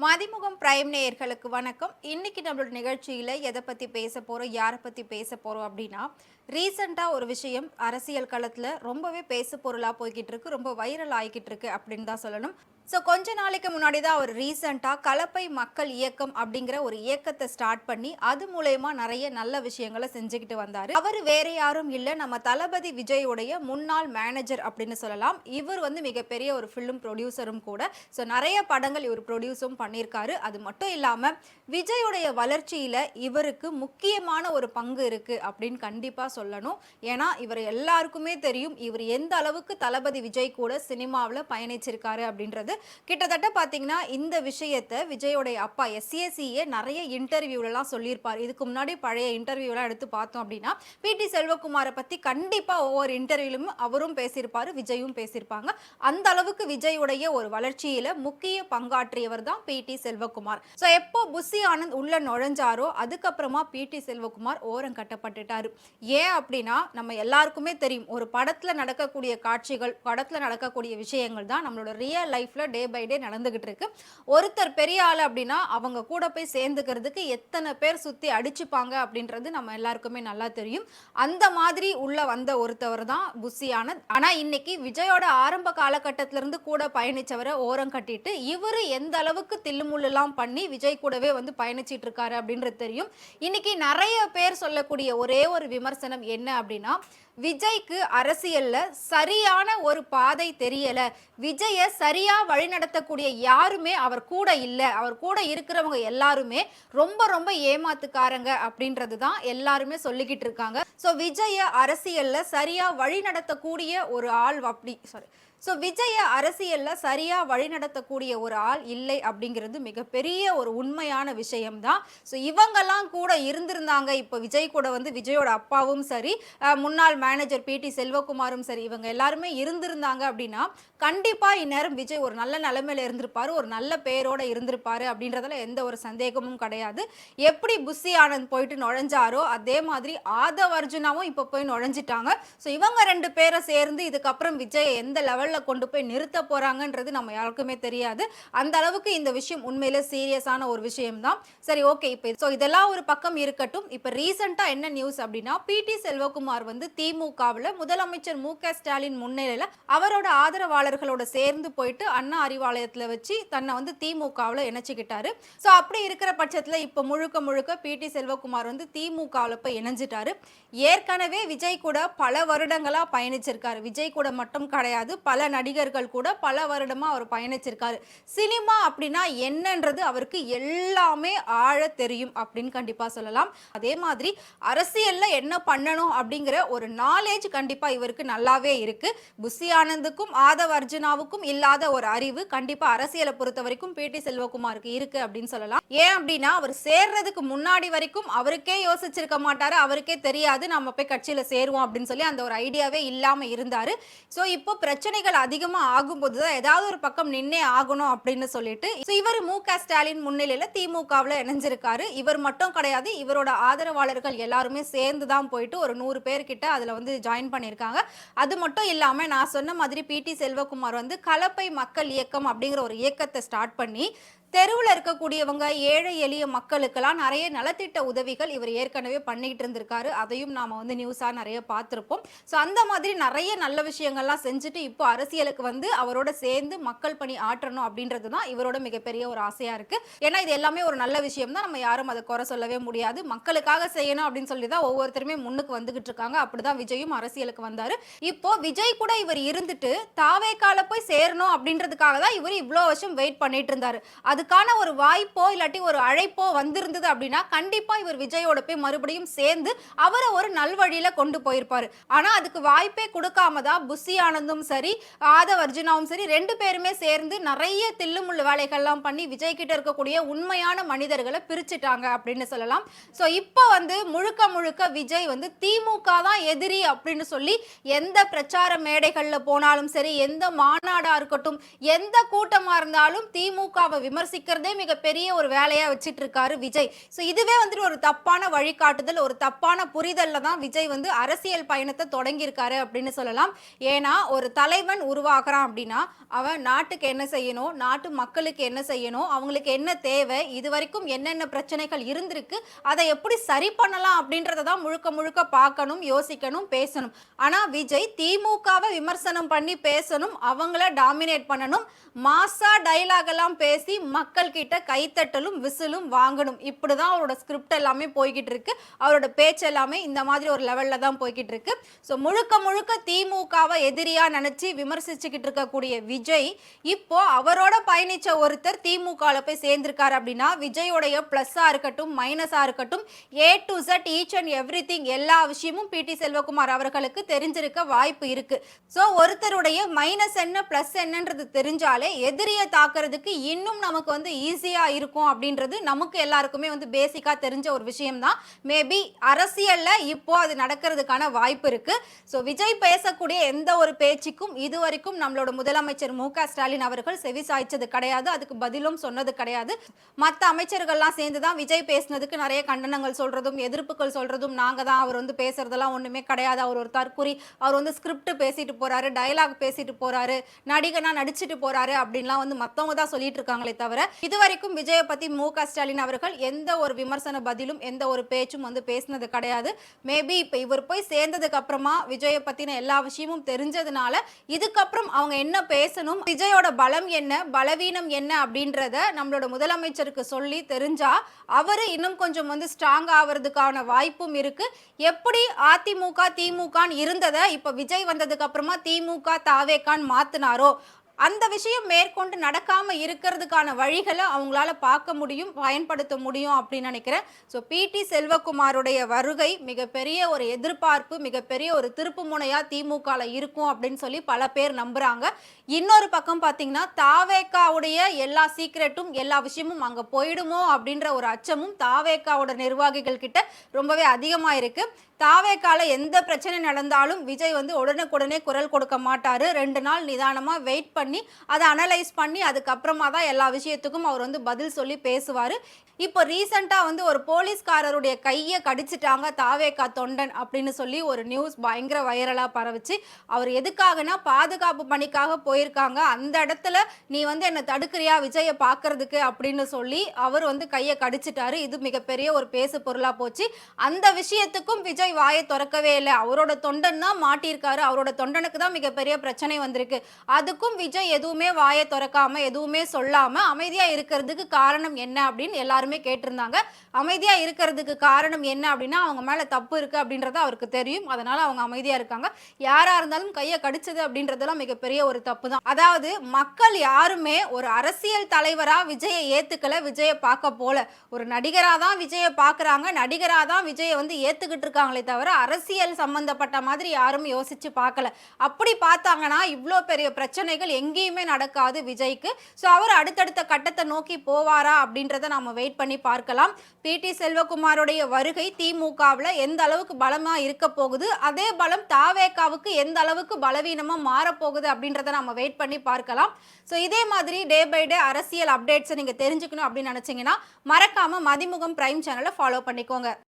Mathimugam prime நேயர்களுக்கு வணக்கம். இன்னைக்கு நம்மளோட நிகழ்ச்சியில எதை பத்தி பேச போறோம், யாரை பத்தி பேச போறோம் அப்படின்னா, ரீசெண்டா ஒரு விஷயம் அரசியல் களத்துல ரொம்பவே பேசு பொருளா போய்கிட்டு இருக்கு, ரொம்ப வைரல் ஆகிக்கிட்டு இருக்கு அப்படின்னு தான் சொல்லணும். கொஞ்ச நாளைக்கு முன்னாடி தான் அவர் ரீசெண்டா கலப்பை மக்கள் இயக்கம் அப்படிங்கிற ஒரு இயக்கத்தை ஸ்டார்ட் பண்ணி அது மூலயமா நிறைய நல்ல விஷயங்களை செஞ்சுக்கிட்டு வந்தாரு. அவர் வேற யாரும் இல்ல, நம்ம தளபதி விஜயோடைய முன்னாள் மேனேஜர் அப்படின்னு சொல்லலாம். இவர் வந்து மிகப்பெரிய ஒரு ஃபிலிம் ப்ரொடியூசரும் கூட. நிறைய படங்கள் இவர் ப்ரொடியூஸும் பண்ணியிருக்காரு. அது மட்டும் இல்லாம விஜயோடைய வளர்ச்சியில இவருக்கு முக்கியமான ஒரு பங்கு இருக்கு அப்படின்னு கண்டிப்பா சொல்லணும். ஏன்னா இவர் எல்லாருக்குமே தெரியும் இவர் எந்த அளவுக்கு தளபதி விஜய் கூட சினிமாவில் பயணிச்சிருக்காரு அப்படின்றது. கிட்டத்தட்ட பாத்தீங்கன்னா இந்த விஷயத்தை விஜயோடைய அப்பா SACA நிறைய இன்டர்வியூலாம் சொல்லியிருப்பார். இதுக்கு முன்னாடி பழைய இன்டர்வியூலாம் எடுத்து பார்த்தோம் அப்படின்னா PT செல்வகுமாரை பத்தி கண்டிப்பா ஒவ்வொரு இன்டர்வியூலும் அவரும் பேசியிருப்பாரு, விஜயும் பேசியிருப்பாங்க. அந்த அளவுக்கு விஜயோடைய ஒரு வளர்ச்சியில முக்கிய பங்காற்றியவர் தான் PT செல்வகுமார். எப்போ புஷி ஆனந்த் உள்ள நுழைஞ்சாரோ அதுக்கப்புறமா PT செல்வகுமார் ஓரம் கட்டப்பட்டுட்டாரு. ஏன் அப்படின்னா நம்ம எல்லாருக்குமே தெரியும் ஒரு படத்துல நடக்கக்கூடிய காட்சிகள், படத்துல நடக்கக்கூடிய விஷயங்கள் தான் நம்மளோட ரியல் லைஃப்ல டே பை டே நடந்துகிட்டு இருக்கு. ஒருத்தர் பெரிய ஆள் அப்படின்னா அவங்க கூட போய் சேர்ந்துக்கிறதுக்கு எத்தனை பேர் சுத்தி அடிச்சுப்பாங்க அப்படின்றது நம்ம எல்லாருக்குமே நல்லா தெரியும். அந்த மாதிரி உள்ள வந்த ஒருத்தவர் தான் புஷி ஆனந்த். ஆனா இன்னைக்கு விஜயோட ஆரம்ப காலகட்டத்தில இருந்து கூட பயணிச்சவரை ஓரம் கட்டிட்டு இவரு எந்த அளவுக்கு தில்லுமுள்ளெல்லாம் பண்ணி விஜய் கூடவே வந்து பயணிச்சிட்டு இருக்காரு அப்படின்றது தெரியும். இன்னைக்கு நிறைய பேர் சொல்லக்கூடிய ஒரே ஒரு விமர்சனம் என்ன அப்படின்னா, விஜய்க்கு அரசியல்ல சரியான ஒரு பாதை தெரியல, விஜய சரியா வழிநடத்தக்கூடிய யாருமே அவர் கூட இல்ல, அவர் கூட இருக்கிறவங்க எல்லாருமே ரொம்ப ரொம்ப ஏமாத்துக்காரங்க அப்படின்றது தான் எல்லாருமே சொல்லிக்கிட்டு இருக்காங்க. விஜய அரசியல்ல சரியா வழிநடத்தக்கூடிய ஒரு ஆள் விஜய அரசியல்ல சரியா வழிநடத்தக்கூடிய ஒரு ஆள் இல்லை அப்படிங்கிறது மிகப்பெரிய ஒரு உண்மையான விஷயம் தான். இவங்கெல்லாம் கூட இருந்திருந்தாங்க, இப்போ விஜய் கூட வந்து விஜயோட அப்பாவும் சரி, முன்னாள் மேனேஜர் PT செல்வகுமாரும் சரி, இவங்க எல்லாருமே இருந்திருந்தாங்க அப்படின்னா கண்டிப்பா இந்நேரம் விஜய் ஒரு நல்ல நிலைமையில இருந்திருப்பாரு, ஒரு நல்ல பேரோட இருந்திருப்பாரு அப்படின்றதுல எந்த ஒரு சந்தேகமும் கிடையாது. எப்படி புஷி ஆனந்த் போயிட்டு நுழைஞ்சாரோ அதே மாதிரி ஆதவ் அர்ஜுனாவும் இப்போ போய் நுழைஞ்சிட்டாங்க. இவங்க ரெண்டு பேரை சேர்ந்து இதுக்கப்புறம் விஜய் எந்த லெவல்ல கொண்டு போய் நிறுத்த போறாங்கன்றது நம்ம யாருக்குமே தெரியாது. அந்த அளவுக்கு இந்த விஷயம் உண்மையிலே சீரியஸான ஒரு விஷயம் தான். சரி, ஓகே. இப்போ இதெல்லாம் ஒரு பக்கம் இருக்கட்டும். இப்போ ரீசெண்டா என்ன நியூஸ் அப்படின்னா, PT செல்வகுமார் வந்து திமுகவில் முதலமைச்சர் MK ஸ்டாலின் முன்னிலையில் அவரோட ஆதரவாளர்களோட சேர்ந்து போயிட்டு அண்ணா அறிவாலயத்தில் வச்சு தன்னை வந்து திமுகவில் இணைச்சிக்கிட்டாரு. அப்படி இருக்கிற பட்சத்தில் இப்போ முழுக்க முழுக்க PT செல்வகுமார் வந்து திமுகவில் போய் இணைஞ்சிட்டாரு. ஏற்கனவே விஜய் கூட பல வருடங்களா பயணிச்சிருக்காரு. விஜய் கூட மட்டும் கிடையாது, பல நடிகர்கள் கூட பல வருடமா அவர் பயணிச்சிருக்காரு. சினிமா அப்படின்னா என்னன்றது அவருக்கு எல்லாமே ஆழ தெரியும் அப்படின்னு கண்டிப்பா சொல்லலாம். அதே மாதிரி அரசியல்ல என்ன பண்ணணும் அப்படிங்கிற ஒரு நாலேஜ் கண்டிப்பா இவருக்கு நல்லாவே இருக்கு. புஷி ஆனந்துக்கும் ஆதவ் அர்ஜுனாவுக்கும் இல்லாத ஒரு அறிவு கண்டிப்பா அரசியலை பொறுத்த வரைக்கும் PT செல்வகுமாருக்கு இருக்கு அப்படின்னு சொல்லலாம். ஏன் அப்படின்னா அவர் சேர்றதுக்கு முன்னாடி வரைக்கும் அவருக்கே யோசிச்சிருக்க மாட்டாரு, அவருக்கே தெரியாது நம்ம போய் கட்சியில சேருவோம் அப்படின்னு சொல்லி அந்த ஒரு ஐடியாவே இல்லாம இருந்தாரு. இப்போ பிரச்சனைகள் அதிகமா ஆகும்போது தான் ஏதாவது ஒரு பக்கம் நின்னே ஆகணும் அப்படின்னு சொல்லிட்டு இவர் MK ஸ்டாலின் முன்னிலையில திமுகவில் இணைஞ்சிருக்காரு. இவர் மட்டும் கிடையாது, இவரோட ஆதரவாளர்கள் எல்லாருமே சேர்ந்து தான் போயிட்டு ஒரு 100 பேர் கிட்ட அதுல வந்து ஜாயின் பண்ணியிருக்காங்க. அது மட்டும் இல்லாம நான் சொன்ன மாதிரி PT செல்வகுமார் வந்து கலப்பை மக்கள் இயக்கம் அப்படிங்கிற ஒரு இயக்கத்தை ஸ்டார்ட் பண்ணி தெருவில் இருக்கக்கூடியவங்க ஏழை எளிய மக்களுக்கெல்லாம் நிறைய நலத்திட்ட உதவிகள் இவர் ஏற்கனவே பண்ணிக்கிட்டு இருந்திருக்காரு. அதையும் நாம வந்து நியூஸா நிறைய பார்த்துருப்போம். அந்த மாதிரி நிறைய நல்ல விஷயங்கள்லாம் செஞ்சுட்டு இப்போ அரசியலுக்கு வந்து அவரோட சேர்ந்து மக்கள் பணி ஆற்றணும் அப்படின்றது தான் இவரோட மிகப்பெரிய ஒரு ஆசையா இருக்கு. ஏன்னா இது எல்லாமே ஒரு நல்ல விஷயம் தான், நம்ம யாரும் அதை குறை சொல்லவே முடியாது. மக்களுக்காக செய்யணும் அப்படின்னு சொல்லி தான் ஒவ்வொருத்தருமே முன்னுக்கு வந்துகிட்டு இருக்காங்க. அப்படிதான் விஜயும் அரசியலுக்கு வந்தாரு. இப்போ விஜய் கூட இவர் இருந்துட்டு தாவேக்கால போய் சேரணும் அப்படின்றதுக்காக தான் இவர் இவ்வளோ வருஷம் வெயிட் பண்ணிட்டு இருந்தாரு. அதுக்கான ஒரு வாய்ப்போ இல்லாட்டி ஒரு அழைப்போ வந்திருந்தது அப்படின்னா கண்டிப்பா இவர் விஜயோட போய் மறுபடியும் சேர்ந்து அவரை ஒரு நல்வழியில கொண்டு போயிருப்பாரு. ஆனா அதுக்கு வாய்ப்பே கொடுக்காம தான் புஷி ஆனந்தும் சரி, ஆதவ் அர்ஜுனாவும் சரி, ரெண்டு பேருமே சேர்ந்து நிறைய தில்லுமுள்ளு வேலைகள்லாம் பண்ணி விஜய் கிட்ட இருக்கக்கூடிய உண்மையான மனிதர்களை பிரிச்சுட்டாங்க அப்படின்னு சொல்லலாம். இப்போ வந்து முழுக்க முழுக்க விஜய் வந்து திமுக தான் எதிரி அப்படின்னு சொல்லி எந்த பிரச்சார மேடைகள்ல போனாலும் சரி, எந்த மாநாடா இருக்கட்டும், எந்த கூட்டமா இருந்தாலும் திமுகவை விமர்சி விமர்சிக்கிறதே மிகப்பெரிய ஒரு வேலையா வச்சிட்டு இருக்காரு விஜய். ஸோ இதுவே வந்துட்டு ஒரு தப்பான வழிகாட்டுதல், ஒரு தப்பான புரிதல்ல தான் விஜய் வந்து அரசியல் பயணத்தை தொடங்கியிருக்காரு அப்படின்னு சொல்லலாம். ஏன்னா ஒரு தலைவன் உருவாகுறான் அப்படின்னா அவன் நாட்டுக்கு என்ன செய்யணும், நாட்டு மக்களுக்கு என்ன செய்யணும், அவங்களுக்கு என்ன தேவை, இதுவரைக்கும் என்னென்ன பிரச்சனைகள் இருந்திருக்கு, அதை எப்படி சரி பண்ணலாம் அப்படின்றத தான் முழுக்க முழுக்க பார்க்கணும், யோசிக்கணும், பேசணும். ஆனா விஜய் திமுகவை விமர்சனம் பண்ணி பேசணும், அவங்கள டாமினேட் பண்ணணும், மாசா டைலாக் எல்லாம் பேசி மக்கள் கிட்ட கைத்தட்டலும் விசிலும் வாங்கணும். இப்படிதான் அவரோட ஸ்கிரிப்ட் எல்லாமே போய்கிட்டு இருக்கு. அவரோட பேச்சு எல்லாமே இந்த மாதிரி ஒரு லெவல்ல தான் போய்கிட்டு இருக்கு. ஸோ முழுக்க முழுக்க திமுகவை எதிரியா நினைச்சு விமர்சிச்சுக்கிட்டு இருக்கக்கூடிய விஜய் இப்போ அவரோட பயணிச்ச ஒருத்தர் திமுகல போய் சேர்ந்திருக்காரு அப்படின்னா விஜயோடைய பிளஸ்ஸா இருக்கட்டும் மைனஸா இருக்கட்டும் A to Z each and everything எல்லா விஷயமும் பிடி செல்வகுமார் அவர்களுக்கு தெரிஞ்சிருக்க வாய்ப்பு இருக்கு. ஸோ ஒருத்தருடைய மைனஸ் என்ன பிளஸ் என்னன்றது தெரிஞ்சாலே எதிரியை தாக்குறதுக்கு இன்னும் நமக்கு வந்து ஈஸியா இருக்கும் அப்படின்றது நமக்கு எல்லாருக்குமே வந்து பேசிக்கா தெரிஞ்ச ஒரு விஷயம் தான். மேபி அரசியல்ல இப்போ அது நடக்கிறதுக்கான வாய்ப்பு இருக்கு. ஸோ விஜய் பேசக்கூடிய எந்த ஒரு பேச்சுக்கும் இதுவரைக்கும் நம்மளோட முதலமைச்சர் மு.க. ஸ்டாலின் அவர்கள் செவி சாய்ச்சது கிடையாது, அதுக்கு பதிலும் சொன்னது கிடையாது. மற்ற அமைச்சர்கள்லாம் சேர்ந்து தான் விஜய் பேசினதுக்கு நிறைய கண்டனங்கள் சொல்றதும் எதிர்ப்புகள் சொல்றதும் நாங்க தான் அவர் வந்து பேசுறதெல்லாம் ஒண்ணுமே கிடையாது, அவர் ஒரு தற்குறி, அவர் வந்து ஸ்கிரிப்ட் பேசிட்டு போறாரு, டயலாக் பேசிட்டு போறாரு, நடிகனா நடிச்சிட்டு போறாரு அப்படின்லாம் வந்து மத்தவங்க தான் சொல்லிட்டு இருக்காங்களே தவிர இதுவரைக்கும் விஜயை பத்தி மு.க. ஸ்டாலின் அவர்கள் எந்த ஒரு விமர்சன பதிலும் எந்த ஒரு பேச்சும் வந்து பேசினது கிடையாது. மேபி இப்ப இவர் போய் சேர்ந்ததுக்கு அப்புறமா விஜயை பத்தின எல்லா விஷயமும் தெரிஞ்சதுனால இதுக்கப்புறம் அவங்க என்ன பேசணும், விஜயோட பலம் என்ன பலவீனம் என்ன அப்படின்றத நம்மளோட முதலமைச்சருக்கு சொல்லி தெரிஞ்சா அவரு இன்னும் கொஞ்சம் வந்து ஸ்ட்ராங் ஆகிறதுக்கான வாய்ப்பும் இருக்கு. எப்படி அதிமுக திமுகன்னு இருந்ததை இப்ப விஜய் வந்ததுக்கு அப்புறமா திமுக தாவேக்கான்னு மாத்தினாரோ அந்த விஷயம் மேற்கொண்டு நடக்காம இருக்கிறதுக்கான வழிகளை அவங்களால பார்க்க முடியும், பயன்படுத்த முடியும் அப்படின்னு நினைக்கிறேன். ஸோ பிடி செல்வகுமாருடைய வருகை மிகப்பெரிய ஒரு எதிர்பார்ப்பு, மிகப்பெரிய ஒரு திருப்பு முனையா திமுகல இருக்கும் அப்படின்னு சொல்லி பல பேர் நம்புறாங்க. இன்னொரு பக்கம் பார்த்தீங்கன்னா தாவேக்காவுடைய எல்லா சீக்ரெட்டும் எல்லா விஷயமும் அங்கே போயிடுமோ அப்படின்ற ஒரு அச்சமும் தாவேக்காவோட நிர்வாகிகள் கிட்ட ரொம்பவே அதிகமாக இருக்கு. தாவேக்கால எந்த பிரச்சனை நடந்தாலும் விஜய் வந்து உடனுக்குடனே குரல் கொடுக்க மாட்டாரு. 2 நாள் நிதானமா வெயிட் பண்ணி அதை அனலைஸ் பண்ணி அதுக்கப்புறமா தான் எல்லா விஷயத்துக்கும் அவர் வந்து பதில் சொல்லி பேசுவாரு. இப்போ ரீசெண்டா வந்து ஒரு போலீஸ்காரருடைய கையை கடிச்சிட்டாங்க தாவேக்கா தொண்டன் அப்படின்னு சொல்லி ஒரு நியூஸ் பயங்கர வைரலா பரவுச்சு. அவர் எதுக்காகனா பாதுகாப்பு பணிக்காக போயிருக்காங்க, அந்த இடத்துல நீ வந்து என்ன தடுக்கிறியா விஜயை பார்க்கறதுக்கு அப்படின்னு சொல்லி அவர் வந்து கையை கடிச்சிட்டாரு. இது மிகப்பெரிய ஒரு பேசு பொருளா போச்சு. அந்த விஷயத்துக்கும் விஜய் வாயை திறக்கவே இல்லை. அவரோட தொண்டன் தான் மாட்டியிருக்காரு, அவரோட தொண்டனுக்கு தான் மிகப்பெரிய பிரச்சனை வந்திருக்கு. அதுக்கும் விஜய் எதுவுமே வாயை திறக்காம எதுவுமே சொல்லாம அமைதியா இருக்கிறதுக்கு காரணம் என்ன அப்படின்னு எல்லாருமே கேட்டிருந்தாங்க. அமைதியா இருக்கிறதுக்கு காரணம் என்ன அப்படின்னா அவங்க மேல தப்பு இருக்கு அப்படின்றது அவருக்கு தெரியும், அதனால அவங்க அமைதியா இருக்காங்க. யாரா இருந்தாலும் கையை கடிச்சது அப்படின்றதெல்லாம் மிகப்பெரிய ஒரு தப்பு தான். அதாவது மக்கள் யாருமே ஒரு அரசியல் தலைவரா விஜயை ஏத்துக்கல, விஜயை பார்க்க போல. ஒரு நடிகரா தான் விஜயை பார்க்கறாங்க, நடிகரா தான் விஜயை வந்து ஏத்துக்கிட்டு இருக்காங்களே தவிர அரசியல் சம்பந்தப்பட்ட மாதிரி யாரும் யோசிச்சு பார்க்கல. அப்படி பார்த்தாங்கன்னா இவ்வளோ பெரிய பிரச்சனைகள் எங்கேயுமே நடக்காது விஜய்க்கு. ஸோ அவர் அடுத்தடுத்த கட்டத்தை நோக்கி போவாரா அப்படின்றத நாம வெயிட் பண்ணி பார்க்கலாம். பிடி செல்வகுமாருடைய வருகை திமுகவில் எந்த அளவுக்கு பலமா இருக்க போகுது, அதே பலம் தாவேக்காவுக்கு எந்த அளவுக்கு பலவீனமா மாறப்போகுது அப்படின்றத நம்ம வெயிட் பண்ணி பார்க்கலாம். ஸோ இதே மாதிரி டே பை டே அரசியல் அப்டேட்ஸை நீங்க தெரிஞ்சுக்கணும் அப்படின்னு நினைச்சீங்கன்னா மறக்காம மதிமுகம் பிரைம் சேனலை ஃபாலோ பண்ணிக்கோங்க.